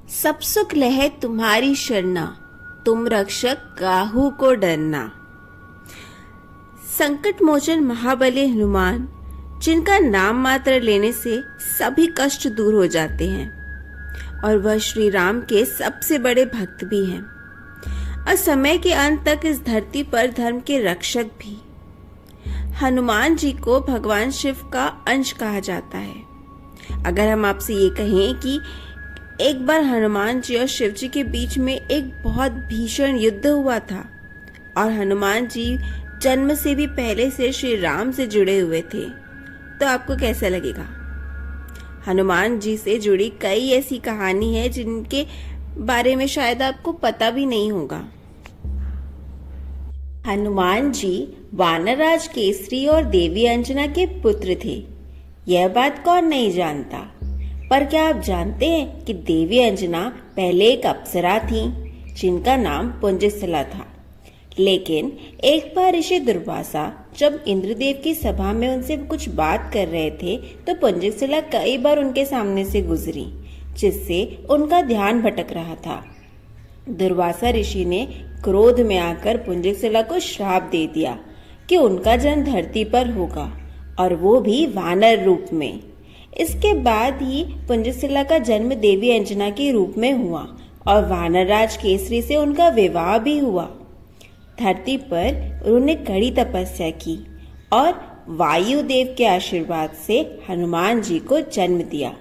सब सुख लहे तुम्हारी शरणा, तुम रक्षक काहू को डरना। संकट मोचन महाबली हनुमान, जिनका नाम मात्र लेने से सभी कष्ट दूर हो जाते हैं और वह श्री राम के सबसे बड़े भक्त भी हैं और समय के अंत तक इस धरती पर धर्म के रक्षक भी। हनुमान जी को भगवान शिव का अंश कहा जाता है। अगर हम आपसे ये कहें कि एक बार हनुमान जी और शिव जी के बीच में एक बहुत भीषण युद्ध हुआ था और हनुमान जी जन्म से भी पहले से श्री राम से जुड़े हुए थे, तो आपको कैसा लगेगा? हनुमान जी से जुड़ी कई ऐसी कहानी है जिनके बारे में शायद आपको पता भी नहीं होगा। हनुमान जी वानरराज केसरी और देवी अंजना के पुत्र थे। यह बात कौन नहीं जानता, पर क्या आप जानते हैं कि देवी अंजना पहले एक अप्सरा थी जिनका नाम पुंजस्थिला था। लेकिन एक बार ऋषि दुर्वासा जब इंद्रदेव की सभा में उनसे कुछ बात कर रहे थे तो पुंजस्थिला कई बार उनके सामने से गुजरी, जिससे उनका ध्यान भटक रहा था। दुर्वासा ऋषि ने क्रोध में आकर पुंजस्थिला को श्राप दे दिया कि उनका जन्म धरती पर होगा और वो भी वानर रूप में। इसके बाद ही पुंजस्थिला का जन्म देवी अंजना के रूप में हुआ और वानरराज केसरी से उनका विवाह भी हुआ। धरती पर उन्होंने कड़ी तपस्या की और वायुदेव के आशीर्वाद से हनुमान जी को जन्म दिया।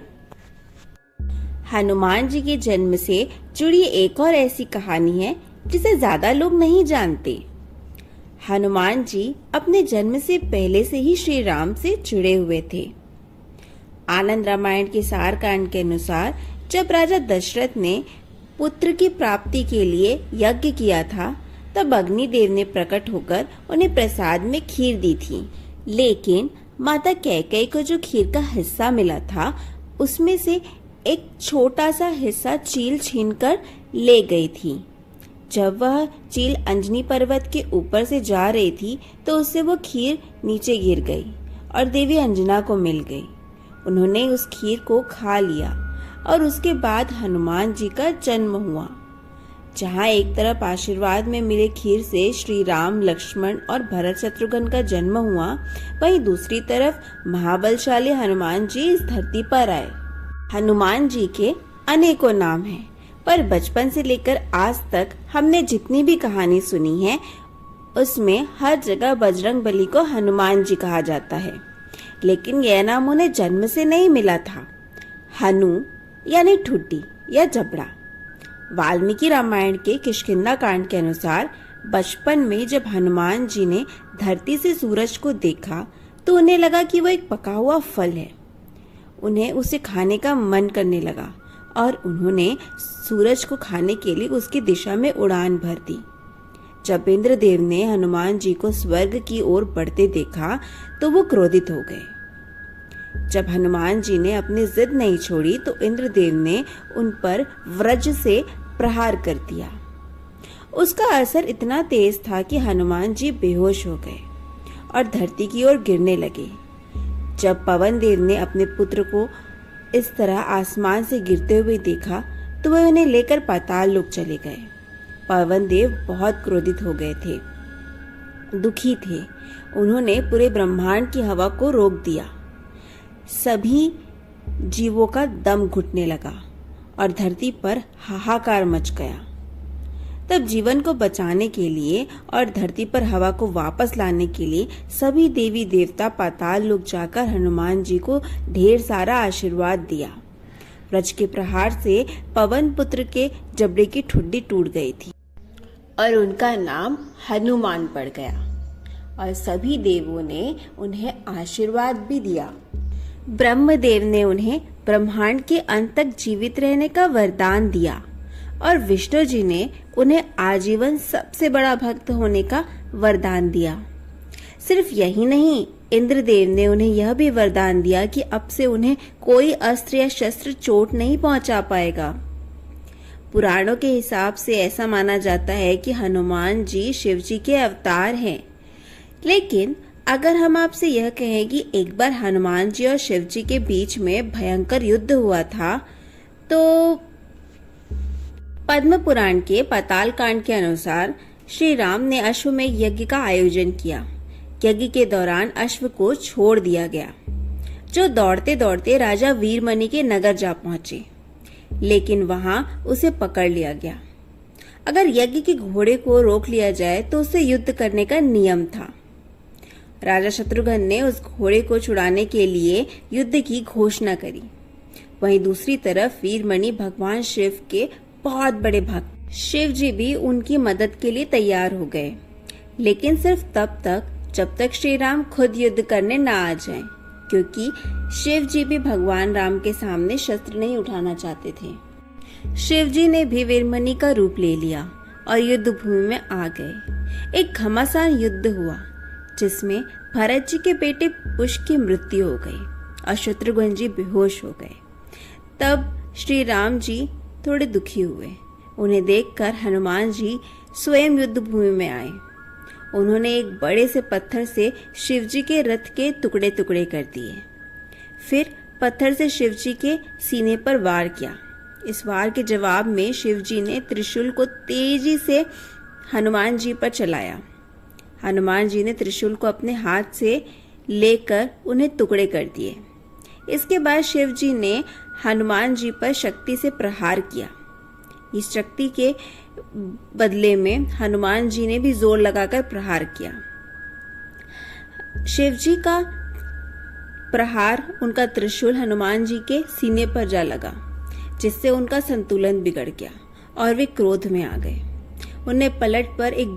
हनुमान जी के जन्म से जुड़ी एक और ऐसी कहानी है जिसे ज्यादा लोग नहीं जानते। हनुमान जी अपने जन्म से पहले से ही श्री राम से जुड़े हुए थे। आनंद रामायण के सार कांड के अनुसार जब राजा दशरथ ने पुत्र की प्राप्ति के लिए यज्ञ किया था, तब अग्निदेव ने प्रकट होकर उन्हें प्रसाद में खीर दी थी। लेकिन माता कैकेयी को जो खीर का हिस्सा मिला था, उसमें से एक छोटा सा हिस्सा चील छीनकर ले गई थी। जब वह चील अंजनी पर्वत के ऊपर से जा रही थी तो उससे वो खीर नीचे गिर गई और देवी अंजना को मिल गई। उन्होंने उस खीर को खा लिया और उसके बाद हनुमान जी का जन्म हुआ। जहाँ एक तरफ आशीर्वाद में मिले खीर से श्री राम, लक्ष्मण और भरत शत्रुघ्न का जन्म हुआ, वहीं दूसरी तरफ महाबलशाली हनुमान जी इस धरती पर आए। हनुमान जी के अनेकों नाम हैं, पर बचपन से लेकर आज तक हमने जितनी भी कहानी सुनी है उसमें हर जगह बजरंगबली को हनुमान जी कहा जाता है। लेकिन यह नाम उन्हें जन्म से नहीं मिला था। हनु यानी ठुड्डी या जबड़ा। वाल्मीकि रामायण के किष्किंधा कांड के अनुसार बचपन में जब हनुमान जी ने धरती से सूरज को देखा तो उन्हें लगा कि वो एक पका हुआ फल है। उन्हें उसे खाने का मन करने लगा और उन्होंने सूरज को खाने के लिए उसकी दिशा में उड़ान भर दी। जब इंद्रदेव ने हनुमान जी को स्वर्ग की ओर बढ़ते देखा तो वो क्रोधित हो गए। जब हनुमान जी ने अपनी जिद नहीं छोड़ी तो इंद्रदेव ने उन पर वज्र से प्रहार कर दिया। उसका असर इतना तेज था कि हनुमान जी बेहोश हो गए और धरती की ओर गिरने लगे। जब पवन देव ने अपने पुत्र को इस तरह आसमान से गिरते हुए देखा तो वह उन्हें लेकर पाताल लोक चले गए। पवन देव बहुत क्रोधित हो गए थे, दुखी थे। उन्होंने पूरे ब्रह्मांड की हवा को रोक दिया। सभी जीवों का दम घुटने लगा और धरती पर हाहाकार मच गया। तब जीवन को बचाने के लिए और धरती पर हवा को वापस लाने के लिए सभी देवी देवता पाताल लोक जाकर हनुमान जी को ढेर सारा आशीर्वाद दिया। वज्र के प्रहार से पवन पुत्र के जबड़े की ठुड्डी टूट गई थी और उनका नाम हनुमान पड़ गया और सभी देवों ने उन्हें आशीर्वाद भी दिया। ब्रह्मदेव ने उन्हें ब्रह्मांड के अंत तक जीवित रहने का वरदान दिया और विष्णु जी ने उन्हें आजीवन सबसे बड़ा भक्त होने का वरदान दिया। सिर्फ यही नहीं, इंद्रदेव ने उन्हें यह भी वरदान दिया कि अब से उन्हें कोई अस्त्र या शस्त्र चोट नहीं पहुंचा पाएगा। पुराणों के हिसाब से ऐसा माना जाता है कि हनुमान जी शिव जी के अवतार हैं। लेकिन अगर हम आपसे यह कहें कि एक बार हनुमान जी और शिव जी के बीच में भयंकर युद्ध हुआ था, तो पद्म पुराण के पाताल कांड के अनुसार श्री राम ने अश्वमेध यज्ञ का आयोजन किया। यज्ञ के दौरान अश्व को छोड़ दिया गया, जो दौड़ते दौड़ते राजा वीरमणि के नगर जा पहुंचे, लेकिन वहां उसे पकड़ लिया गया। अगर यज्ञ के घोड़े को रोक लिया जाए तो उससे युद्ध करने का नियम था। राजा शत्रुघ्न ने उस घोड़े को छुड़ाने के लिए युद्ध की घोषणा करी। वहीं दूसरी तरफ वीरमणि भगवान शिव के बहुत बड़े भक्त, शिव जी भी उनकी मदद के लिए तैयार हो गए, लेकिन सिर्फ तब तक जब तक श्री राम खुद युद्ध करने न आ जाएं, क्योंकि शिव जी भी भगवान राम के सामने शस्त्र नहीं उठाना चाहते थे। शिव जी ने भी वीरमणि का रूप ले लिया और युद्ध भूमि में आ गए। एक घमासान युद्ध हुआ, जिसमें भरत जी के बेटे पुष्प की मृत्यु हो गई और शत्रुघ्न जी बेहोश हो गए। तब श्री राम जी थोड़े दुखी हुए। उन्हें देखकर हनुमान जी स्वयं युद्ध भूमि में आए। उन्होंने एक बड़े से पत्थर से शिवजी के रथ के टुकड़े टुकड़े कर दिए। फिर पत्थर से शिवजी के सीने पर वार किया। इस वार के जवाब में शिवजी ने त्रिशूल को तेजी से हनुमान जी पर चलाया। हनुमान जी ने त्रिशूल को अपने हाथ से लेकर उन्हें टुकड़े कर दिए। इसके बाद शिवजी ने हनुमान जी पर शक्ति से प्रहार किया। इस शक्ति के बदले में हनुमान जी ने भी जोर लगाकर प्रहार किया। शिवजी का प्रहार उनका त्रिशूल हनुमान जी के सीने पर जा लगा, जिससे उनका संतुलन बिगड़ गया और वे क्रोध में आ गए। उन्हें पलट पर एक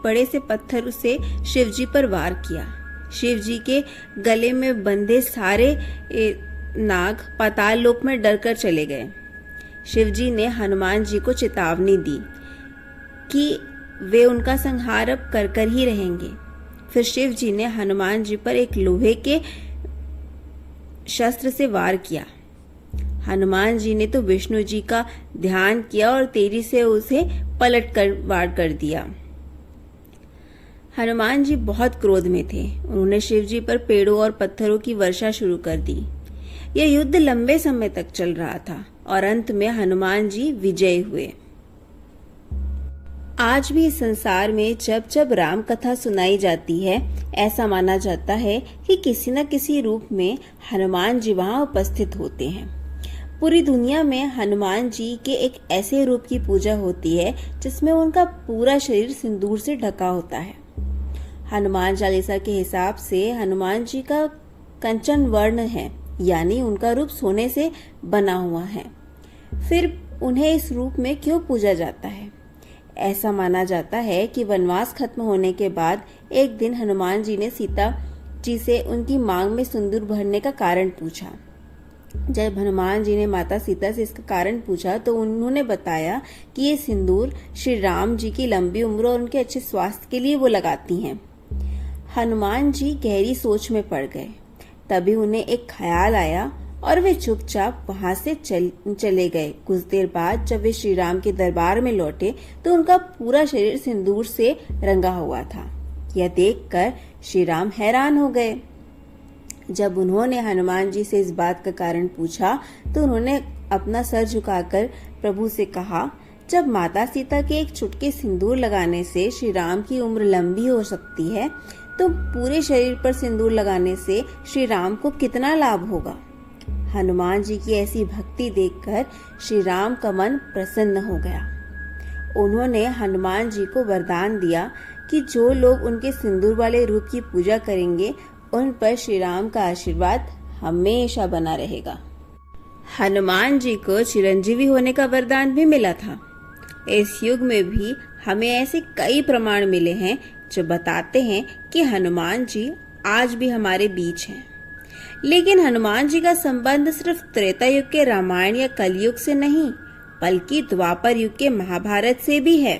बड़े से पत्थर से शिवजी पर वार किया। शिवजी के गले में बंधे सारे नाग पाताल लोक में डरकर चले गए। शिवजी ने हनुमान जी को चेतावनी दी कि वे उनका संहार अब कर ही रहेंगे। फिर शिव जी ने हनुमान जी पर एक लोहे के शस्त्र से वार किया। हनुमान जी ने तो विष्णु जी का ध्यान किया और तेजी से उसे पलट कर वार कर दिया। हनुमान जी बहुत क्रोध में थे। उन्होंने शिव जी पर पेड़ों और पत्थरों की वर्षा शुरू कर दी। यह युद्ध लंबे समय तक चल रहा था और अंत में हनुमान जी विजयी हुए। आज भी इस संसार में जब जब राम कथा सुनाई जाती है, ऐसा माना जाता है कि किसी न किसी रूप में हनुमान जी वहां उपस्थित होते हैं। पूरी दुनिया में हनुमान जी के एक ऐसे रूप की पूजा होती है जिसमें उनका पूरा शरीर सिंदूर से ढका होता है। हनुमान चालीसा के हिसाब से हनुमान जी का कंचन वर्ण है, यानी उनका रूप सोने से बना हुआ है। फिर उन्हें इस रूप में क्यों पूजा जाता है? ऐसा माना जाता है कि वनवास खत्म होने के बाद एक दिन हनुमान जी ने सीता जी से उनकी मांग में सिंदूर भरने का कारण पूछा। जब हनुमान जी ने माता सीता से इसका कारण पूछा तो उन्होंने बताया कि ये सिंदूर श्री राम जी की लंबी उम्र और उनके अच्छे स्वास्थ्य के लिए वो लगाती हैं। हनुमान जी गहरी सोच में पड़ गए। तभी उन्हें एक ख्याल आया और वे चुपचाप वहां से चले गए। कुछ देर बाद जब वे श्री राम के दरबार में लौटे तो उनका पूरा शरीर सिंदूर से रंगा हुआ था। यह देखकर श्री राम हैरान हो गए। जब उन्होंने हनुमान जी से इस बात का कारण पूछा तो उन्होंने अपना सर झुकाकर प्रभु से कहा, जब माता सीता के एक चुटकी सिंदूर लगाने से श्री राम की उम्र लंबी हो सकती है, तो पूरे शरीर पर सिंदूर लगाने से श्री राम को कितना लाभ होगा। हनुमान जी की ऐसी भक्ति देखकर श्री राम का मन प्रसन्न हो गया। उन्होंने हनुमान जी को वरदान दिया कि जो लोग उनके सिंदूर वाले रूप की पूजा करेंगे उन पर श्री राम का आशीर्वाद हमेशा बना रहेगा। हनुमान जी को चिरंजीवी होने का वरदान भी मिला था। इस युग में भी हमें ऐसे कई प्रमाण मिले हैं जो बताते हैं कि हनुमान जी आज भी हमारे बीच हैं। लेकिन हनुमान जी का संबंध सिर्फ त्रेता युग के रामायण या कलयुग से नहीं, बल्कि द्वापर युग के महाभारत से भी है।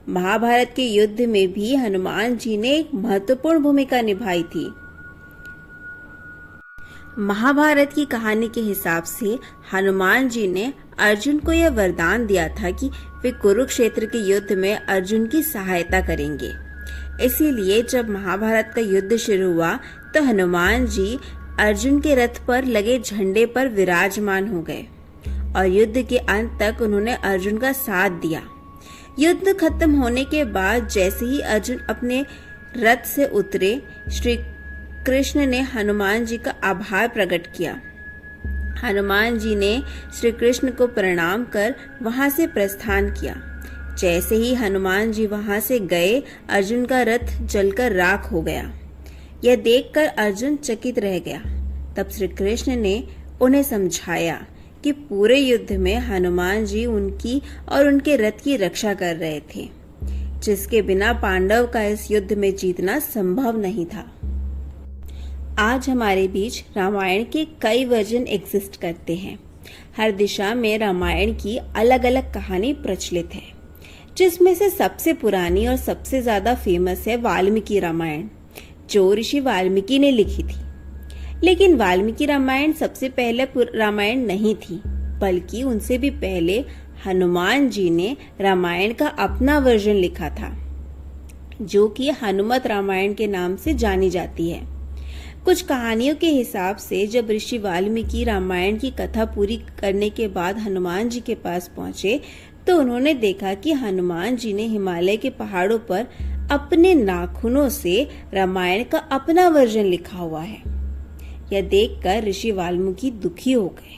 महाभारत के युद्ध में भी हनुमान जी ने एक महत्वपूर्ण भूमिका निभाई थी। महाभारत की कहानी के हिसाब से हनुमान जी ने अर्जुन को यह वरदान दिया था कि वे कुरुक्षेत्र के युद्ध में अर्जुन की सहायता करेंगे। इसीलिए जब महाभारत का युद्ध शुरू हुआ तो हनुमान जी अर्जुन के रथ पर लगे झंडे पर विराजमान हो गए और युद्ध के अंत तक उन्होंने अर्जुन का साथ दिया। युद्ध खत्म होने के बाद जैसे ही अर्जुन अपने रथ से उतरे, श्री कृष्ण ने हनुमान जी का आभार प्रकट किया। हनुमान जी ने श्री कृष्ण को प्रणाम कर वहां से प्रस्थान किया। जैसे ही हनुमान जी वहां से गए, अर्जुन का रथ जलकर राख हो गया। यह देखकर अर्जुन चकित रह गया। तब श्री कृष्ण ने उन्हें समझाया कि पूरे युद्ध में हनुमान जी उनकी और उनके रथ की रक्षा कर रहे थे, जिसके बिना पांडव का इस युद्ध में जीतना संभव नहीं था। आज हमारे बीच रामायण के कई वर्जन एग्जिस्ट करते हैं। हर दिशा में रामायण की अलग अलग कहानी प्रचलित है, जिसमें से सबसे पुरानी और सबसे ज्यादा फेमस है वाल्मीकि रामायण, जो ऋषि वाल्मीकि ने लिखी थी। लेकिन वाल्मीकि रामायण सबसे पहले रामायण नहीं थी, बल्कि उनसे भी पहले हनुमान जी ने रामायण का अपना वर्जन लिखा था, जो कि हनुमत रामायण के नाम से जानी जाती है। कुछ कहानियों के हिसाब से जब ऋषि वाल्मीकि रामायण की कथा पूरी करने के बाद हनुमान जी के पास पहुंचे, तो उन्होंने देखा कि हनुमान जी ने हिमालय के पहाड़ों पर अपने नाखूनों से रामायण का अपना वर्जन लिखा हुआ है। यह देखकर ऋषि वाल्मीकि दुखी हो गए,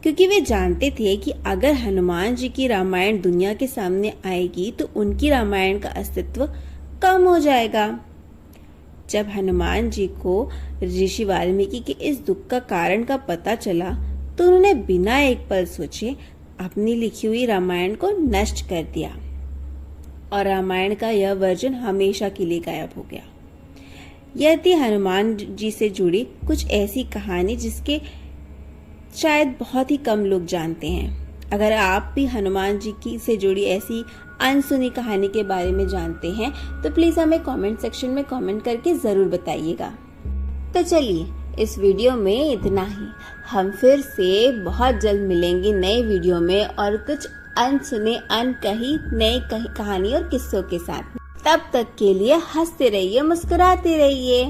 क्योंकि वे जानते थे कि अगर हनुमान जी की रामायण दुनिया के सामने आएगी तो उनकी रामायण का अस्तित्व कम हो जाएगा। जब हनुमान जी को ऋषि वाल्मीकि के इस दुख का कारण का पता चला, तो उन्होंने बिना एक पल सोचे अपनी लिखी हुई रामायण को नष्ट कर दिया और रामायण का यह वर्जन हमेशा के लिए गायब हो गया। यह थी हनुमान जी से जुड़ी कुछ ऐसी कहानी जिसके शायद बहुत ही कम लोग जानते हैं। अगर आप भी हनुमान जी की से जुड़ी ऐसी अनसुनी कहानी के बारे में जानते हैं तो प्लीज हमें कमेंट सेक्शन में कमेंट करके जरूर बताइएगा। तो चलिए, इस वीडियो में इतना ही। हम फिर से बहुत जल्द मिलेंगे नए वीडियो में और कुछ अनसुने अनकही नई कहानी और किस्सों के साथ। तब तक के लिए हंसते रहिए, मुस्कुराते रहिए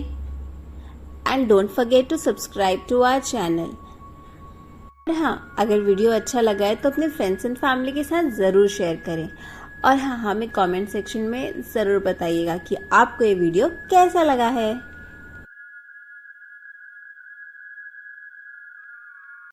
and don't forget to subscribe to our channel. हाँ, अगर वीडियो अच्छा लगा है तो अपने फ्रेंड्स एंड फैमिली के साथ जरूर शेयर करें और हाँ, हमें कमेंट सेक्शन में जरूर बताइएगा कि आपको ये वीडियो कैसा लगा है।